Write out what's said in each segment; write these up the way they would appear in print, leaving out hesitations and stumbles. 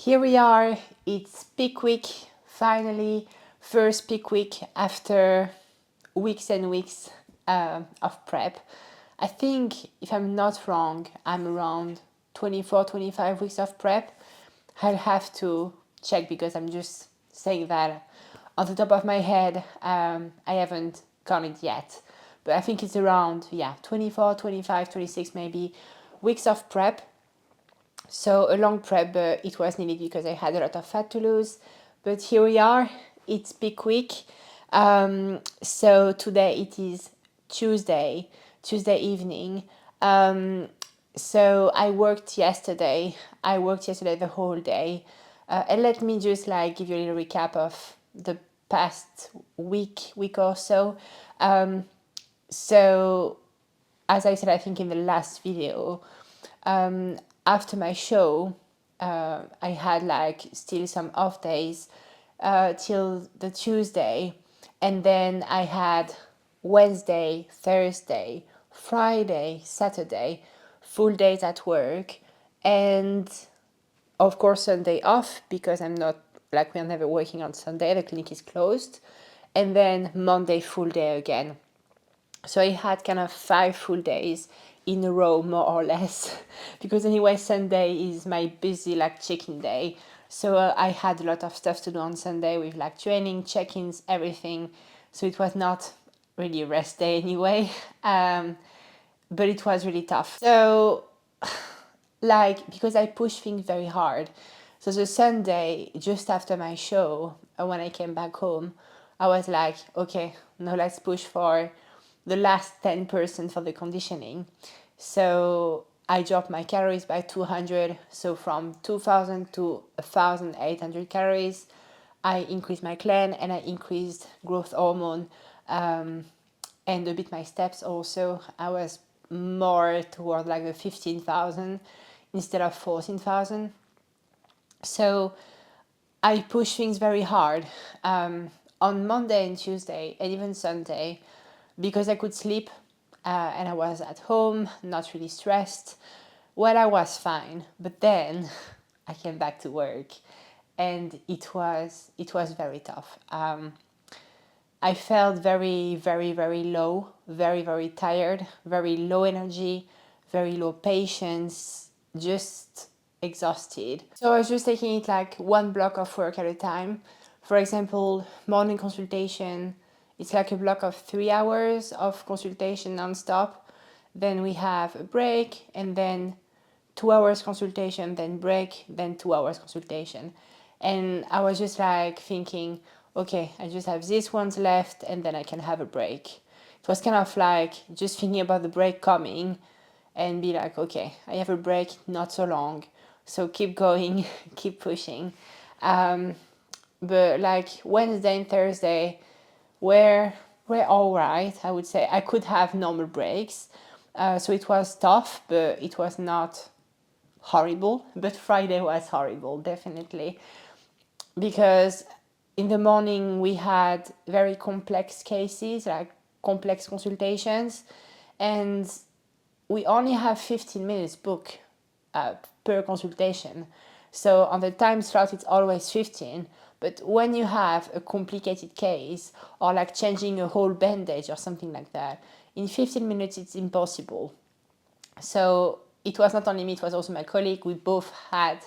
here we are, it's peak week, finally, first peak week after weeks and weeks of prep. I think, if I'm not wrong, I'm around 24, 25 weeks of prep. I'll have to check because I'm just saying that on the top of my head. I haven't counted yet, but I think it's around 24, 25, 26 maybe weeks of prep. So a long prep, but it was needed because I had a lot of fat to lose. But here we are, it's peak week. So today it is Tuesday evening. So I worked yesterday the whole day. And let me just give you a little recap of the past week or so. So as I said, I think in the last video, after my show, I had still some off days till the Tuesday, and then I had Wednesday, Thursday, Friday, Saturday, full days at work, and of course Sunday off because we're never working on Sunday, the clinic is closed, and then Monday full day again. So I had kind of 5 full days in a row, more or less, because anyway, Sunday is my busy check-in day. So I had a lot of stuff to do on Sunday with training, check-ins, everything. So it was not really a rest day anyway, but it was really tough. So because I pushed things very hard. So the Sunday, just after my show, when I came back home, I was like, okay, now let's push for the last 10% for the conditioning. So I dropped my calories by 200. So from 2,000 to 1,800 calories. I increased my clean and I increased growth hormone and a bit my steps also. I was more toward the 15,000 instead of 14,000. So I pushed things very hard on Monday and Tuesday and even Sunday because I could sleep and I was at home, not really stressed. Well, I was fine, but then I came back to work and it was very tough. I felt very, very, very low, very, very tired, very low energy, very low patience, just exhausted. So I was just taking it one block of work at a time. For example, morning consultation, it's a block of 3 hours of consultation non-stop. Then we have a break and then 2 hours consultation, then break, then 2 hours consultation. And I was just thinking, okay, I just have these ones left and then I can have a break. It was kind of just thinking about the break coming and be okay, I have a break, not so long. So keep going, keep pushing. But Wednesday and Thursday were all right, I would say. I could have normal breaks. So it was tough, but it was not horrible. But Friday was horrible, definitely. Because in the morning we had very complex cases, complex consultations, and we only have 15 minutes booked per consultation. So on the time slot it's always 15, but when you have a complicated case or changing a whole bandage or something like that, in 15 minutes it's impossible. So it was not only me, it was also my colleague. We both had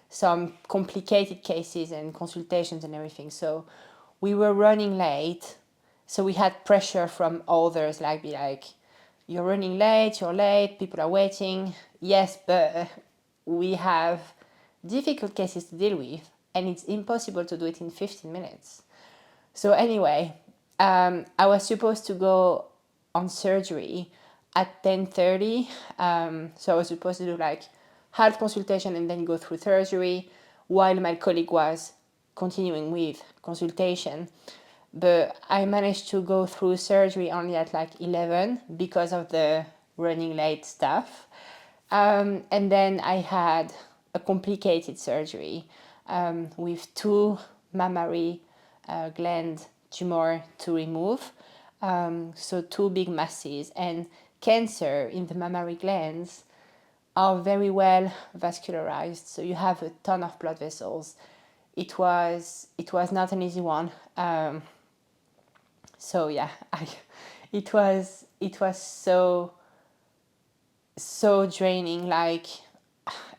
some complicated cases and consultations and everything. So we were running late. So we had pressure from others, you're running late, you're late, people are waiting. Yes, but we have difficult cases to deal with and it's impossible to do it in 15 minutes. So anyway, I was supposed to go on surgery at 10:30. So I was supposed to do half consultation and then go through surgery while my colleague was continuing with consultation. But I managed to go through surgery only at 11 because of the running late stuff. And then I had a complicated surgery with 2 mammary gland tumor to remove. So 2 big masses and cancer in the mammary glands are very well vascularized, so you have a ton of blood vessels. It was not an easy one. So yeah, it was so draining, like,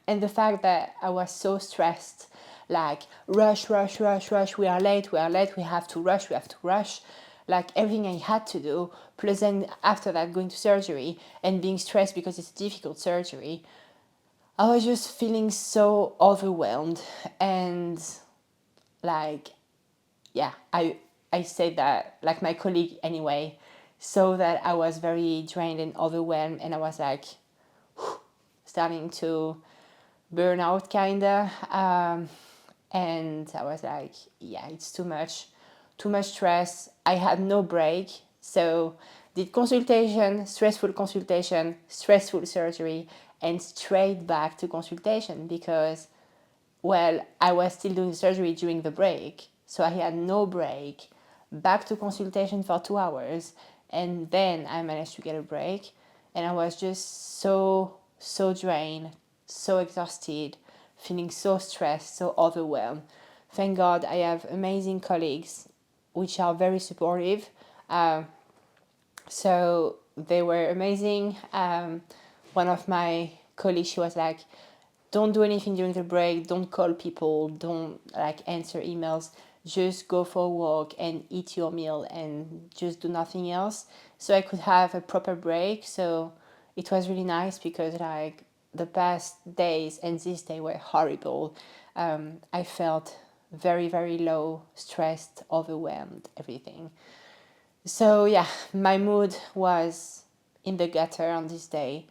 and the fact that I was so stressed, like, rush, rush, rush, rush, we are late, we are late, we have to rush, we have to rush, like everything I had to do, plus then after that going to surgery and being stressed because it's a difficult surgery, I was just feeling so overwhelmed. And like, yeah, I said that, like, my colleague anyway saw that I was very drained and overwhelmed, and I was like starting to burn out kinda. And I was like, yeah, it's too much stress. I had no break, so did consultation, stressful surgery, and straight back to consultation because, well, I was still doing surgery during the break, so I had no break. Back to consultation for 2 hours, and then I managed to get a break, and I was just so drained, so exhausted, feeling so stressed, so overwhelmed. Thank God I have amazing colleagues, which are very supportive. So they were amazing. One of my colleagues, she was like, don't do anything during the break, don't call people, don't like answer emails, just go for a walk and eat your meal and just do nothing else, so I could have a proper break. So it was really nice because, like, the past days and this day were horrible. I felt very, very low, stressed, overwhelmed, everything. So yeah, my mood was in the gutter on this day.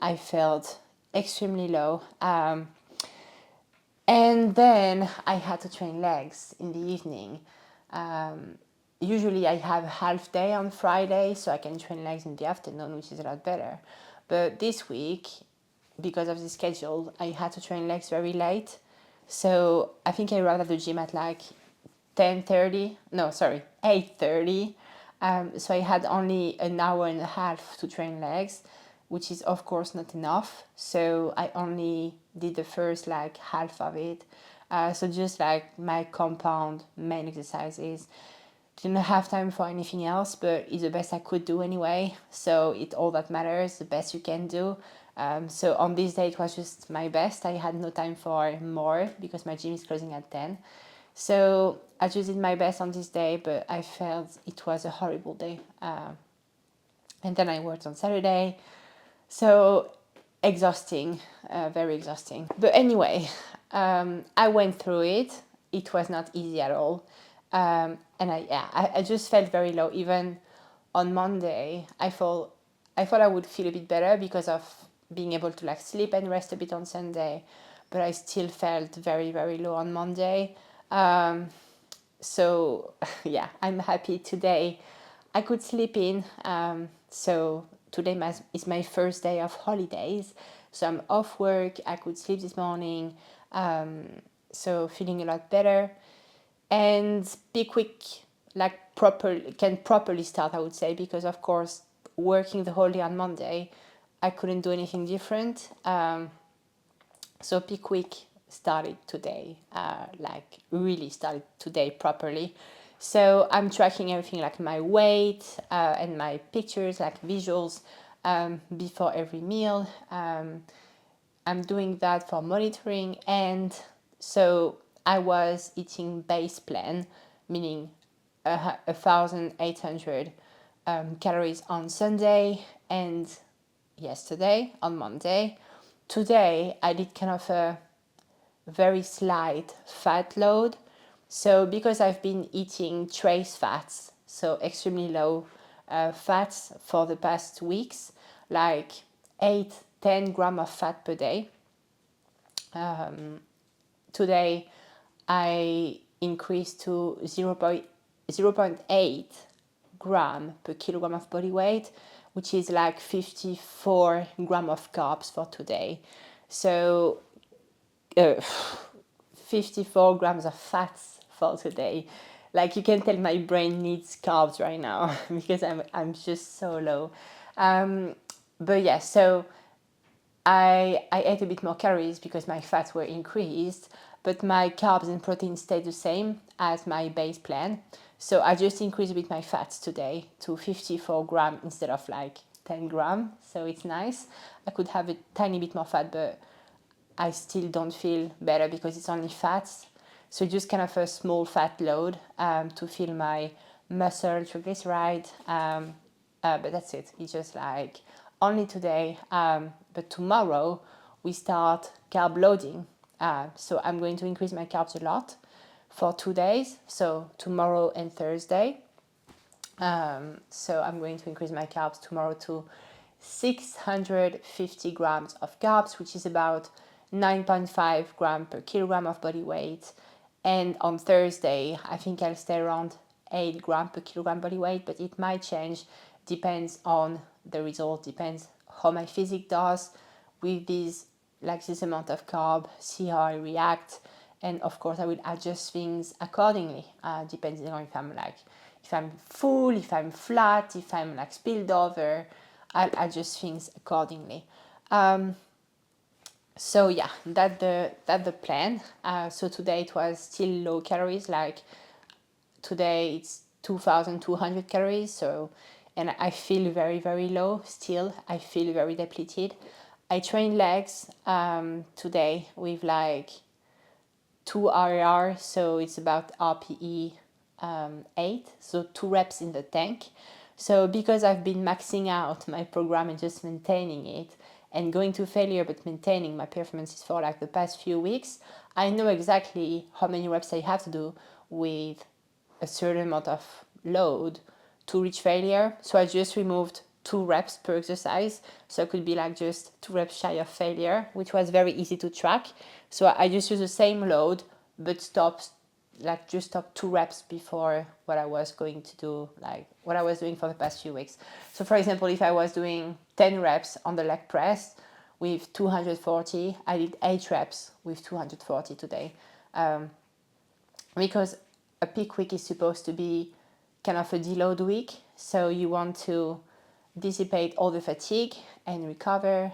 I felt extremely low. And then I had to train legs in the evening. Usually I have a half day on Friday, so I can train legs in the afternoon, which is a lot better. But this week, because of the schedule, I had to train legs very late. So I think I arrived at the gym at like 10:30. No, sorry, 8:30. So I had only an hour and a half to train legs, which is of course not enough. So I only did the first like half of it. So just like my compound main exercises. Didn't have time for anything else, but it's the best I could do anyway. So it's all that matters, the best you can do. So on this day it was just my best. I had no time for more because my gym is closing at 10. So I just did my best on this day, but I felt it was a horrible day. And then I worked on Saturday. So exhausting, very exhausting. But anyway, I went through it. It was not easy at all. And I just felt very low. Even on Monday, I thought I would feel a bit better because of being able to like sleep and rest a bit on Sunday, but I still felt very, very low on Monday. So yeah, I'm happy today. I could sleep in. So today is my first day of holidays. So I'm off work. I could sleep this morning. So feeling a lot better. And be quick, like can properly start, I would say, because of course working the whole day on Monday, I couldn't do anything different. So Be Quick started today, like really started today properly. So I'm tracking everything like my weight and my pictures, like visuals before every meal. I'm doing that for monitoring. And so I was eating base plan, meaning 1,800 calories on Sunday and yesterday on Monday. Today I did kind of a very slight fat load. So because I've been eating trace fats, so extremely low fats for the past weeks, like 8-10 grams of fat per day. Today I increased to 0.8 gram per kilogram of body weight, which is like 54 grams of carbs for today. So 54 grams of fats for today. Like, you can tell my brain needs carbs right now because I'm just so low. But yeah, so I ate a bit more calories because my fats were increased, but my carbs and protein stayed the same as my base plan. So I just increased a bit my fats today to 54 grams instead of like 10 grams. So it's nice. I could have a tiny bit more fat, but I still don't feel better because it's only fats. So just kind of a small fat load to fill my muscle triglyceride. But that's it. It's just like only today. But tomorrow we start carb loading. So I'm going to increase my carbs a lot for 2 days. So tomorrow and Thursday. So I'm going to increase my carbs tomorrow to 650 grams of carbs, which is about 9.5 gram per kilogram of body weight. And on Thursday, I think I'll stay around 8 gram per kilogram body weight, but it might change. Depends on the result, depends how my physique does with this amount of carb, see how I react. And of course, I will adjust things accordingly, depending on if I'm full, if I'm flat, if I'm like spilled over, I'll adjust things accordingly. So yeah, that's the plan. So today it was still low calories. Like today it's 2,200 calories. So, and I feel very very low still. I feel very depleted. I train legs today with like 2 RR, so it's about RPE 8, so 2 reps in the tank. So because I've been maxing out my program and just maintaining it and going to failure but maintaining my performances for like the past few weeks, I know exactly how many reps I have to do with a certain amount of load to reach failure. So I just removed 2 reps per exercise, so it could be like just 2 reps shy of failure, which was very easy to track. So I just use the same load but stop 2 reps before what I was going to do, like what I was doing for the past few weeks. So for example, if I was doing 10 reps on the leg press with 240, I did 8 reps with 240 today, because a peak week is supposed to be kind of a deload week. So you want to dissipate all the fatigue and recover,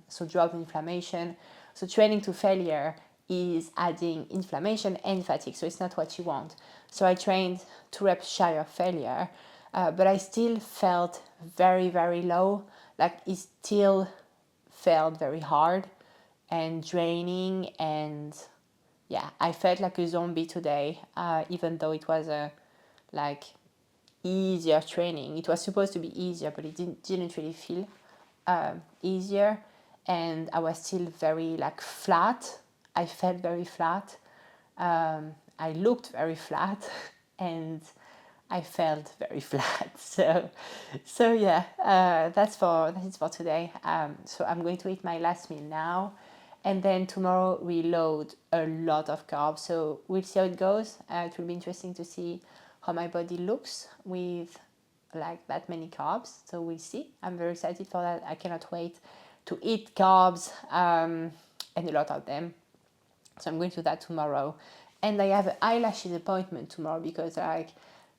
so drop inflammation. So training to failure is adding inflammation and fatigue, so it's not what you want. So I trained 2 reps shy of failure, but I still felt very very low. Like it still felt very hard and draining, and yeah, I felt like a zombie today, even though it was a like easier training. It was supposed to be easier, but it didn't really feel easier, and I was still very like flat. I felt very flat. I looked very flat, and I felt very flat. So yeah, that's it for today. So I'm going to eat my last meal now, and then tomorrow reload a lot of carbs. So we'll see how it goes. It will be interesting to see how my body looks with like that many carbs. So we'll see. I'm very excited for that. I cannot wait to eat carbs, and a lot of them. So I'm going to do that tomorrow. And I have an eyelashes appointment tomorrow because like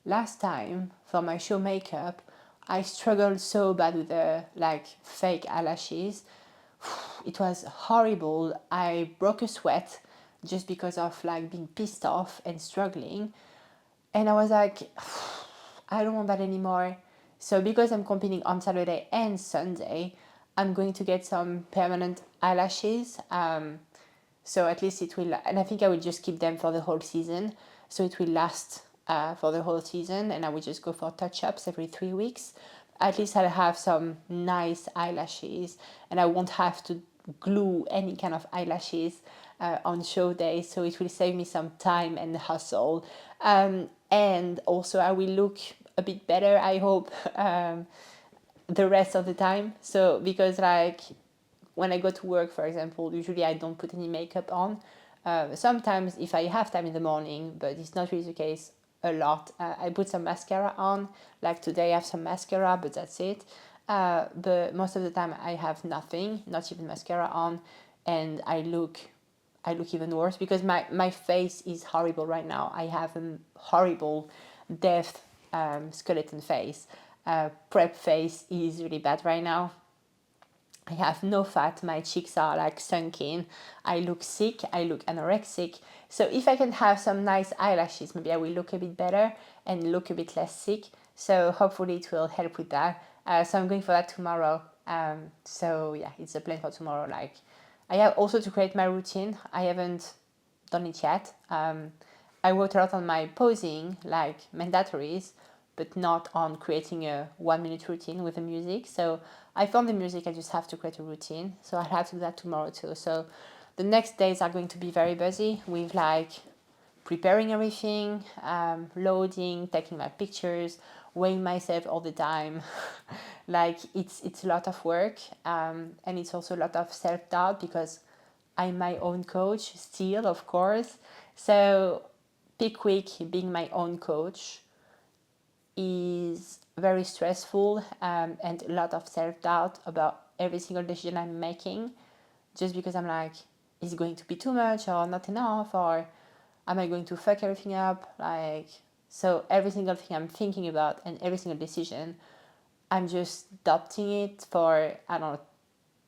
last time for my show makeup, I struggled so bad with the like fake eyelashes. It was horrible. I broke a sweat just because of like being pissed off and struggling. And I was like, I don't want that anymore. So because I'm competing on Saturday and Sunday, I'm going to get some permanent eyelashes. So at least it will, and I think I will just keep them for the whole season. So it will last for the whole season, and I will just go for touch-ups every 3 weeks. At least I'll have some nice eyelashes, and I won't have to glue any kind of eyelashes on show day. So it will save me some time and hustle. And also I will look a bit better, I hope, the rest of the time. So because like when I go to work, for example, usually I don't put any makeup on. Sometimes if I have time in the morning, but it's not really the case a lot, I put some mascara on. Like today I have some mascara, but that's it. But most of the time I have nothing, not even mascara on, and I look even worse because my face is horrible right now. I have a horrible death skeleton face. Prep face is really bad right now. I have no fat, my cheeks are like sunken, I look sick, I look anorexic. So if I can have some nice eyelashes, maybe I will look a bit better and look a bit less sick. So hopefully it will help with that. So I'm going for that tomorrow. So yeah, it's a plan for tomorrow. Like, I have also to create my routine. I haven't done it yet. I worked a lot on my posing, like mandatories, but not on creating a 1 minute routine with the music. So I found the music, I just have to create a routine. So I'll have to do that tomorrow too. So the next days are going to be very busy with like preparing everything, loading, taking my pictures, weighing myself all the time. Like it's a lot of work, and it's also a lot of self-doubt because I'm my own coach still, of course. So peak week being my own coach is very stressful, and a lot of self-doubt about every single decision I'm making, just because I'm like, is it going to be too much or not enough, or am I going to fuck everything up? Like, so every single thing I'm thinking about and every single decision, I'm just doubting it for, I don't know,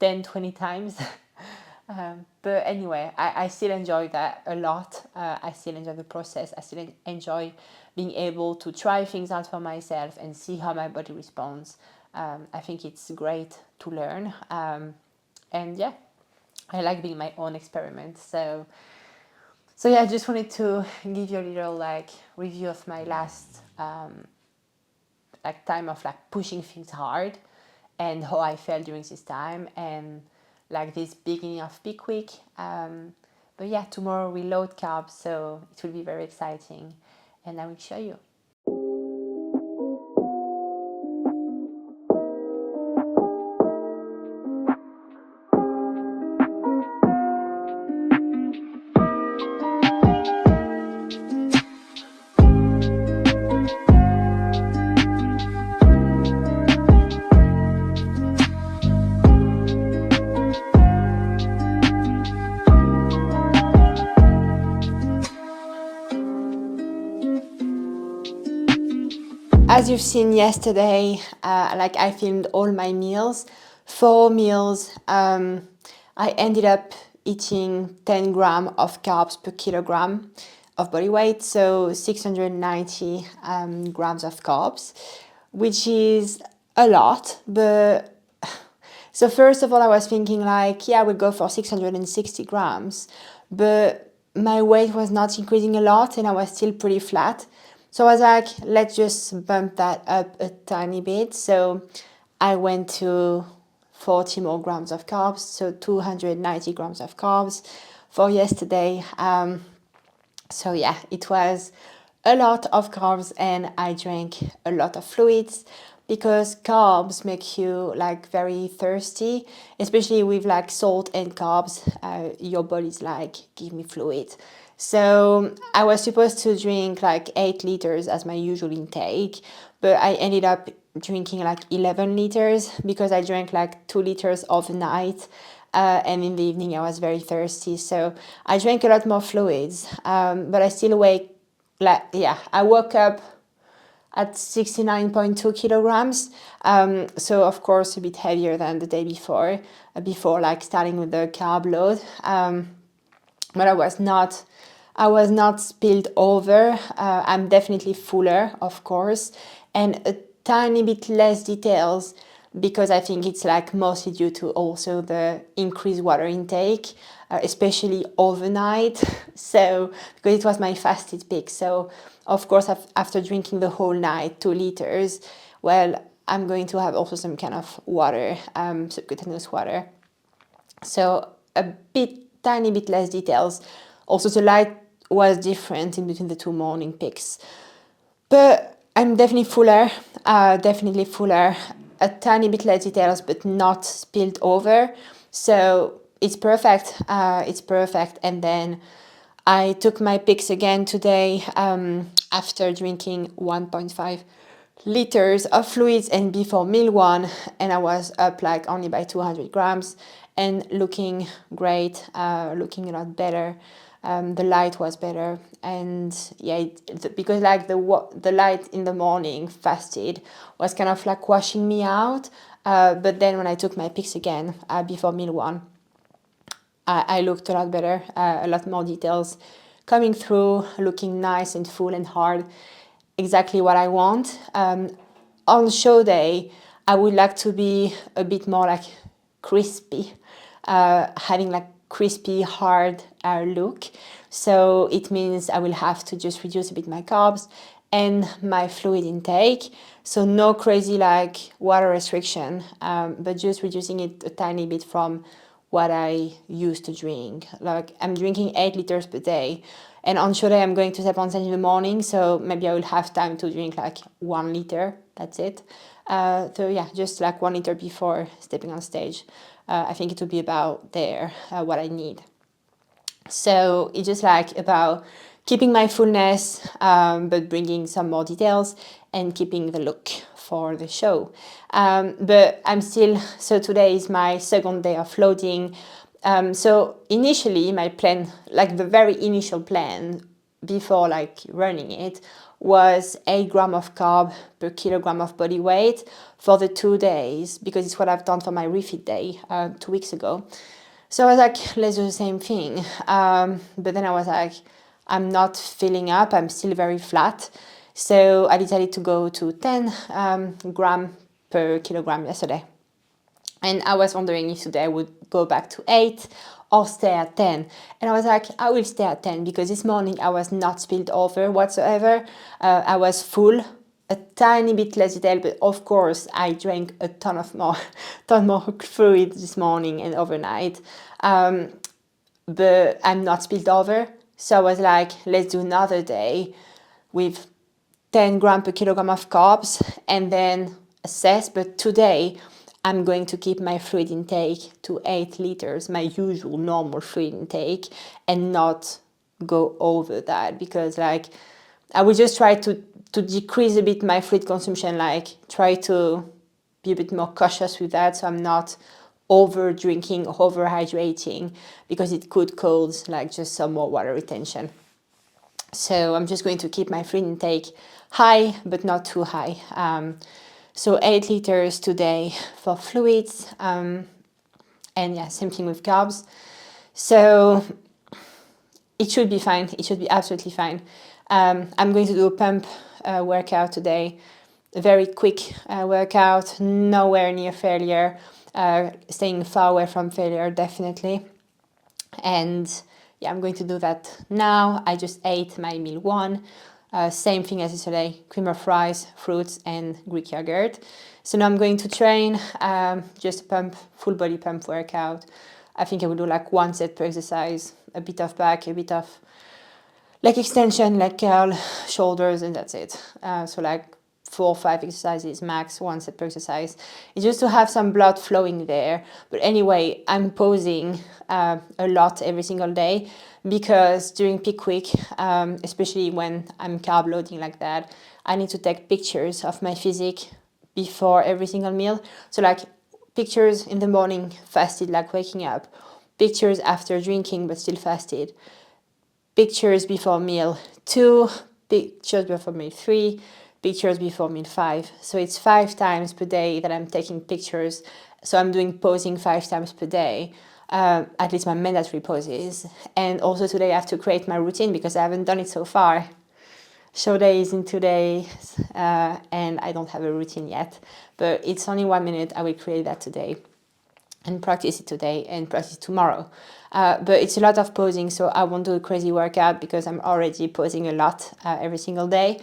10, 20 times. But anyway, I still enjoy that a lot. I still enjoy the process. I still enjoy being able to try things out for myself and see how my body responds. I think it's great to learn. And yeah, I like being my own experiment. So yeah, I just wanted to give you a little like review of my last like time of like pushing things hard and how I felt during this time and like this beginning of peak week. But yeah, tomorrow we load carbs, so it will be very exciting, and I will show you. As you've seen yesterday, like I filmed all my meals, 4 meals. I ended up eating 10 grams of carbs per kilogram of body weight, so 690 grams of carbs, which is a lot. But so first of all, I was thinking like, yeah, we'll go for 660 grams, but my weight was not increasing a lot and I was still pretty flat. So I was like, let's just bump that up a tiny bit. So I went to 40 more grams of carbs, so 290 grams of carbs for yesterday. So yeah, it was a lot of carbs and I drank a lot of fluids because carbs make you like very thirsty, especially with like salt and carbs. Your body's like, give me fluid. So I was supposed to drink like 8 liters as my usual intake, but I ended up drinking like 11 liters because I drank like 2 liters overnight. And in the evening I was very thirsty, so I drank a lot more fluids, but I still weigh like, yeah, I woke up at 69.2 kilograms, so of course a bit heavier than the day before like starting with the carb load, but I was not spilled over. I'm definitely fuller, of course, and a tiny bit less details because I think it's like mostly due to also the increased water intake, especially overnight. So because it was my fasted peak, so of course after drinking the whole night 2 liters, well, I'm going to have also some kind of water, subcutaneous water. So a bit, tiny bit less details. Also, the light was different in between the 2 morning peaks. But I'm definitely fuller, A tiny bit less details, but not spilled over. So it's perfect. And then I took my pics again today, after drinking 1.5 liters of fluids and before meal one, and I was up like only by 200 grams and looking great, looking a lot better. The light was better, and yeah, because like the light in the morning fasted was kind of like washing me out. But then when I took my pics again before meal one, I looked a lot better, a lot more details coming through, looking nice and full and hard, exactly what I want. On show day, I would like to be a bit more like crispy, having like crispy, hard look. So it means I will have to just reduce a bit my carbs and my fluid intake. So no crazy like water restriction, but just reducing it a tiny bit from what I used to drink. Like I'm drinking 8 liters per day, and on show day I'm going to step on stage in the morning, so maybe I will have time to drink like 1 liter. That's it. So yeah, just like 1 liter before stepping on stage. I think it would be about there what I need. So it's just like about keeping my fullness, but bringing some more details and keeping the look for the show. But I'm still, so today is my second day of loading. So initially my plan, like the very initial plan before like running it, was 8 grams of carb per kilogram of body weight for the 2 days, because it's what I've done for my refit day 2 weeks ago. So I was like, let's do the same thing. But then I was like, I'm not filling up, I'm still very flat. So I decided to go to 10 gram per kilogram yesterday. And I was wondering if today I would go back to 8 or stay at 10. And I was like, I will stay at 10, because this morning I was not spilled over whatsoever. I was full, a tiny bit less detail, but of course I drank a ton more fluid this morning and overnight. But I'm not spilled over. So I was like, let's do another day with 10 grams per kilogram of carbs and then assess. But today I'm going to keep my fluid intake to 8 liters, my usual normal fluid intake, and not go over that, because like I will just try to decrease a bit my fluid consumption, like try to be a bit more cautious with that, so I'm not over drinking, over hydrating, because it could cause like just some more water retention. So I'm just going to keep my fluid intake high, but not too high. So 8 liters today for fluids, and yeah, same thing with carbs. So it should be fine. It should be absolutely fine. I'm going to do a pump workout today, a very quick workout, nowhere near failure, staying far away from failure, definitely. And yeah, I'm going to do that now. I just ate my meal one. Same thing as yesterday, cream of rice, fruits, and Greek yogurt. So now I'm going to train, just a pump, full body pump workout. I think I will do like 1 set per exercise, a bit of back, a bit of leg extension, leg curl, shoulders, and that's it. So like 4 or 5 exercises max, 1 set per exercise. It's just to have some blood flowing there. But anyway, I'm posing a lot every single day, because during peak week, especially when I'm carb loading like that, I need to take pictures of my physique before every single meal. So like pictures in the morning, fasted, like waking up, pictures after drinking but still fasted, pictures before meal 2, pictures before meal 3, pictures before meal 5. So it's 5 times per day that I'm taking pictures. So I'm doing posing 5 times per day, at least my mandatory poses. And also today I have to create my routine, because I haven't done it so far. Show day is in 2 days, and I don't have a routine yet. But it's only 1 minute. I will create that today and practice it today and practice it tomorrow. But it's a lot of posing, so I won't do a crazy workout, because I'm already posing a lot every single day.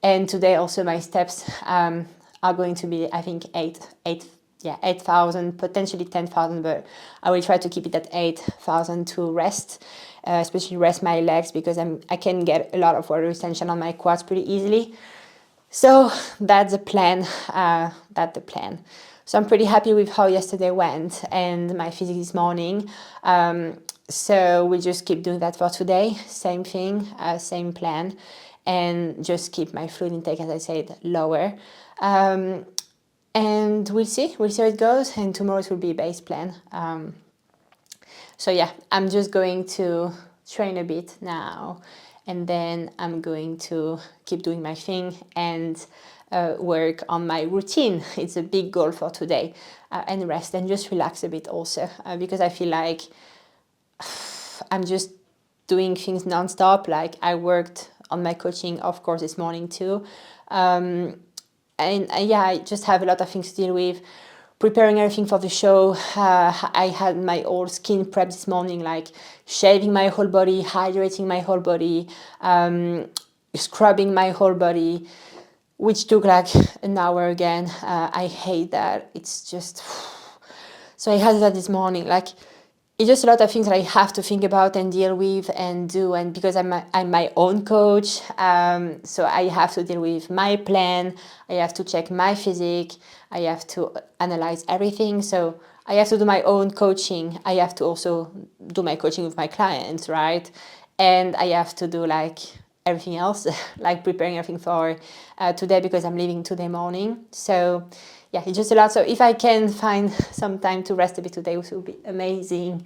And today also my steps are going to be, I think, 8,000, potentially 10,000, but I will try to keep it at 8,000 to rest, especially rest my legs, because I can get a lot of water retention on my quads pretty easily. So that's the plan. So I'm pretty happy with how yesterday went and my physique this morning. So we'll just keep doing that for today. Same thing, same plan, and just keep my fluid intake, as I said, lower. And we'll see how it goes. And tomorrow it will be a base plan. So yeah, I'm just going to train a bit now, and then I'm going to keep doing my thing and work on my routine. It's a big goal for today, and rest and just relax a bit also, because I feel like I'm just doing things nonstop. Like I worked on my coaching, of course, this morning too. Yeah, I just have a lot of things to deal with. Preparing everything for the show. I had my whole skin prep this morning, like shaving my whole body, hydrating my whole body, scrubbing my whole body, which took like an hour again. I hate that. It's just... So I had that this morning. Like, it's just a lot of things that I have to think about and deal with and do. And because I'm my own coach, so I have to deal with my plan. I have to check my physique. I have to analyze everything. So I have to do my own coaching. I have to also do my coaching with my clients, right? And I have to do like everything else, like preparing everything for today, because I'm leaving today morning. So yeah, it's just a lot. So if I can find some time to rest a bit today, it would be amazing,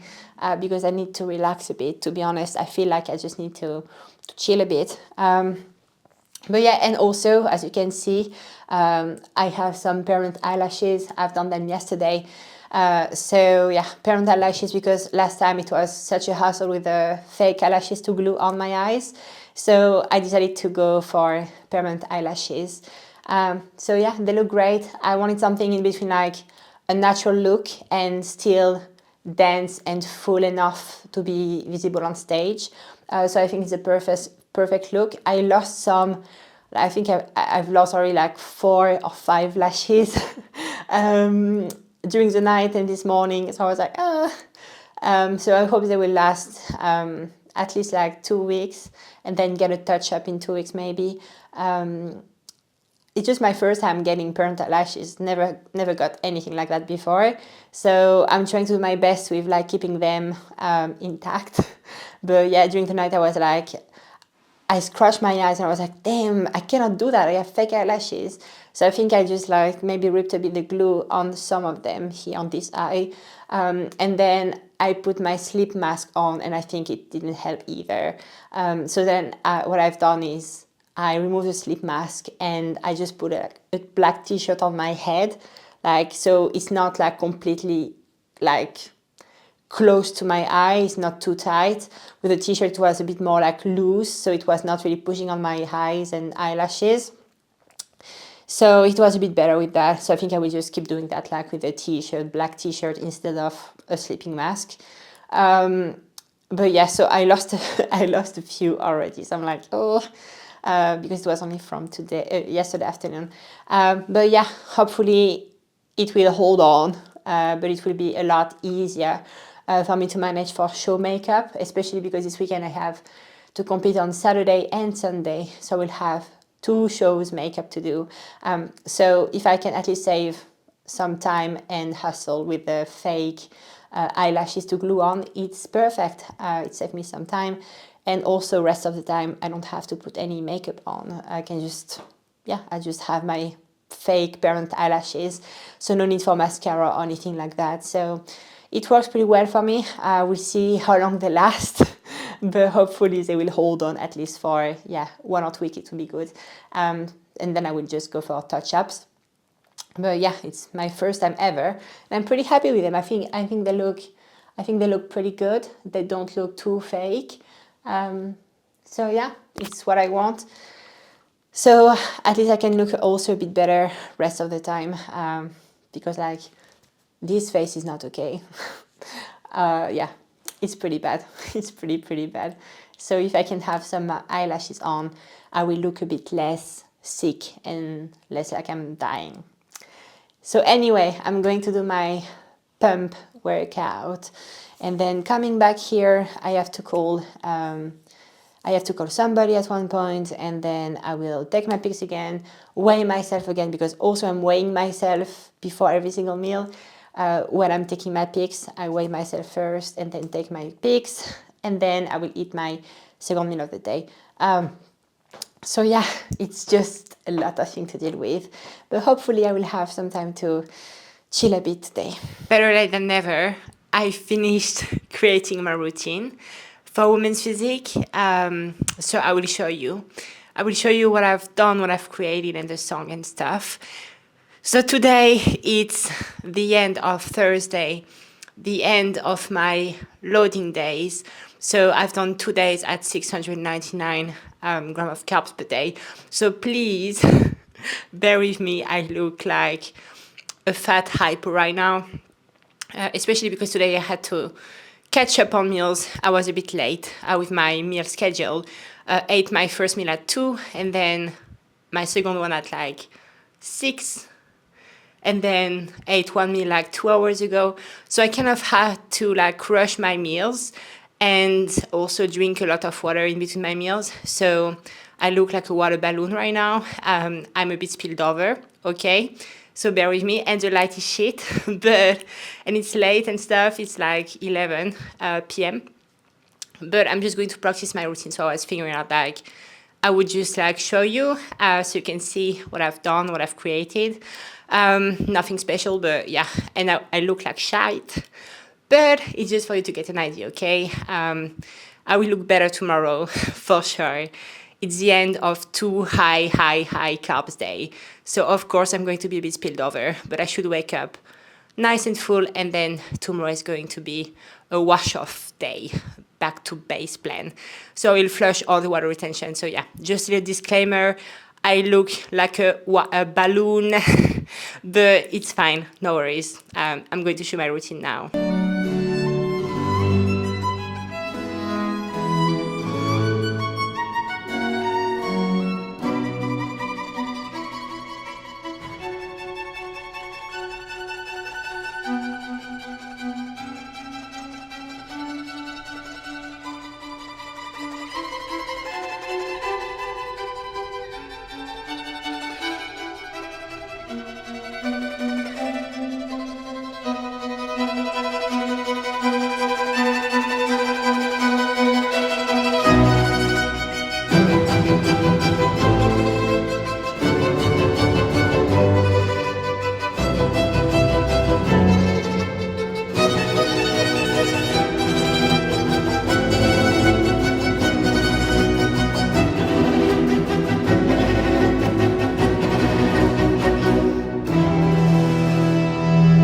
because I need to relax a bit. To be honest, I feel like I just need to chill a bit. But yeah, and also, as you can see, I have some permanent eyelashes. I've done them yesterday. So yeah, permanent eyelashes, because last time it was such a hassle with the fake eyelashes to glue on my eyes. So I decided to go for permanent eyelashes. So yeah, they look great. I wanted something in between, like a natural look and still dense and full enough to be visible on stage. So I think it's a perfect look. I lost some. I think I've lost already like 4 or 5 lashes during the night and this morning. So I was like, so I hope they will last at least like 2 weeks, and then get a touch up in 2 weeks maybe. It's just my first time getting permanent lashes. Never got anything like that before. So I'm trying to do my best with like keeping them intact. But yeah, during the night I was like, I scratched my eyes and I was like, damn, I cannot do that. I have fake eyelashes. So I think I just like maybe ripped a bit the glue on some of them here on this eye. And then I put my sleep mask on, and I think it didn't help either. So then what I've done is I removed the sleep mask and I just put a black t-shirt on my head. Like, so it's not like completely like close to my eye, it's not too tight. With the t-shirt it was a bit more like loose, so it was not really pushing on my eyes and eyelashes. So it was a bit better with that. So I think I will just keep doing that, like with a t-shirt, black t-shirt instead of a sleeping mask. But yeah, so I lost a few already. So I'm like, because it was only from yesterday afternoon. But yeah, hopefully it will hold on, but it will be a lot easier for me to manage for show makeup, especially because this weekend I have to compete on Saturday and Sunday, so I will have 2 shows makeup to do. So if I can at least save some time and hustle with the fake eyelashes to glue on, it's perfect. It saved me some time, and also rest of the time I don't have to put any makeup on. I can just, I just have my fake permanent eyelashes, so no need for mascara or anything like that. So it works pretty well for me. We'll see how long they last, but hopefully they will hold on at least for 1 or 2 weeks. It will be good, and then I will just go for touch-ups. But yeah, it's my first time ever, and I'm pretty happy with them. I think they look pretty good. They don't look too fake. So yeah, it's what I want. So at least I can look also a bit better rest of the time, because like this face is not okay. It's pretty bad. It's pretty bad. So if I can have some eyelashes on, I will look a bit less sick and less like I'm dying. So anyway, I'm going to do my pump workout, and then coming back here, I have to call somebody at one point, and then I will take my pics again, weigh myself again, because also I'm weighing myself before every single meal. When I'm taking my pics, I weigh myself first and then take my pics, and then I will eat my second meal of the day. So yeah, it's just a lot of things to deal with, but hopefully I will have some time to chill a bit today. Better late than never. I finished creating my routine. for women's physique. So I will show you. I will show you what I've done, what I've created, and the song and stuff. So today it's the end of Thursday, the end of my loading days. So I've done 2 days at 699 grams of carbs per day. So please bear with me. I look like a fat hyper right now, especially because today I had to catch up on meals. I was a bit late with my meal schedule. Ate my first meal at 2 and then my second one at like 6. And then ate one meal like 2 hours ago. So I kind of had to like rush my meals and also drink a lot of water in between my meals. So I look like a water balloon right now. I'm a bit spilled over, okay? So bear with me. And the light is shit, and it's late and stuff. It's like 11 p.m. But I'm just going to practice my routine. So I was figuring out like I would just like show you so you can see what I've done, what I've created. Nothing special, but yeah, and I look like shite, but it's just for you to get an idea, okay? I will look better tomorrow for sure. It's the end of 2 high carbs day, so of course I'm going to be a bit spilled over, but I should wake up nice and full, and then tomorrow is going to be a wash-off day, back to base plan. So I will flush all the water retention. So yeah, just a disclaimer, I look like a balloon, but it's fine, no worries. I'm going to show my routine now.